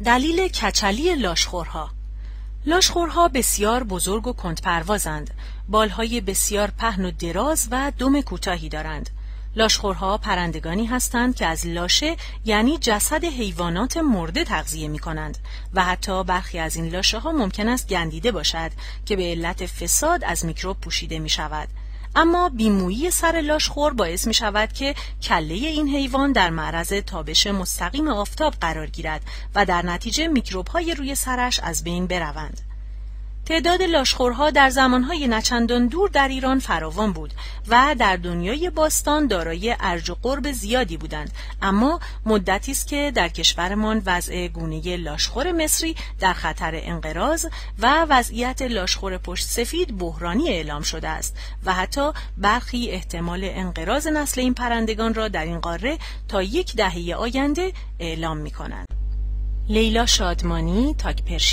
دلیل کچلی لاشخورها. لاشخورها بسیار بزرگ و کندپروازند. بالهای بسیار پهن و دراز و دم کوتاهی دارند. لاشخورها پرندگانی هستند که از لاشه یعنی جسد حیوانات مرده تغذیه می کنند و حتی برخی از این لاشه ها ممکن است گندیده باشد که به علت فساد از میکروب پوشیده می شود. اما بیمویی سر لاشخور باعث می شود که کله این حیوان در معرض تابش مستقیم آفتاب قرار گیرد و در نتیجه میکروب های روی سرش از بین بروند. تعداد لاشخورها در زمانهای نچندان دور در ایران فراوان بود و در دنیای باستان دارای ارج و قرب زیادی بودند، اما مدتی است که در کشورمان وضع گونه لاشخور مصری در خطر انقراض و وضعیت لاشخور پشت سفید بحرانی اعلام شده است و حتی برخی احتمال انقراض نسل این پرندگان را در این قاره تا 10 دهه آینده اعلام می کنند. لیلا شادمانی، تاک پرشی.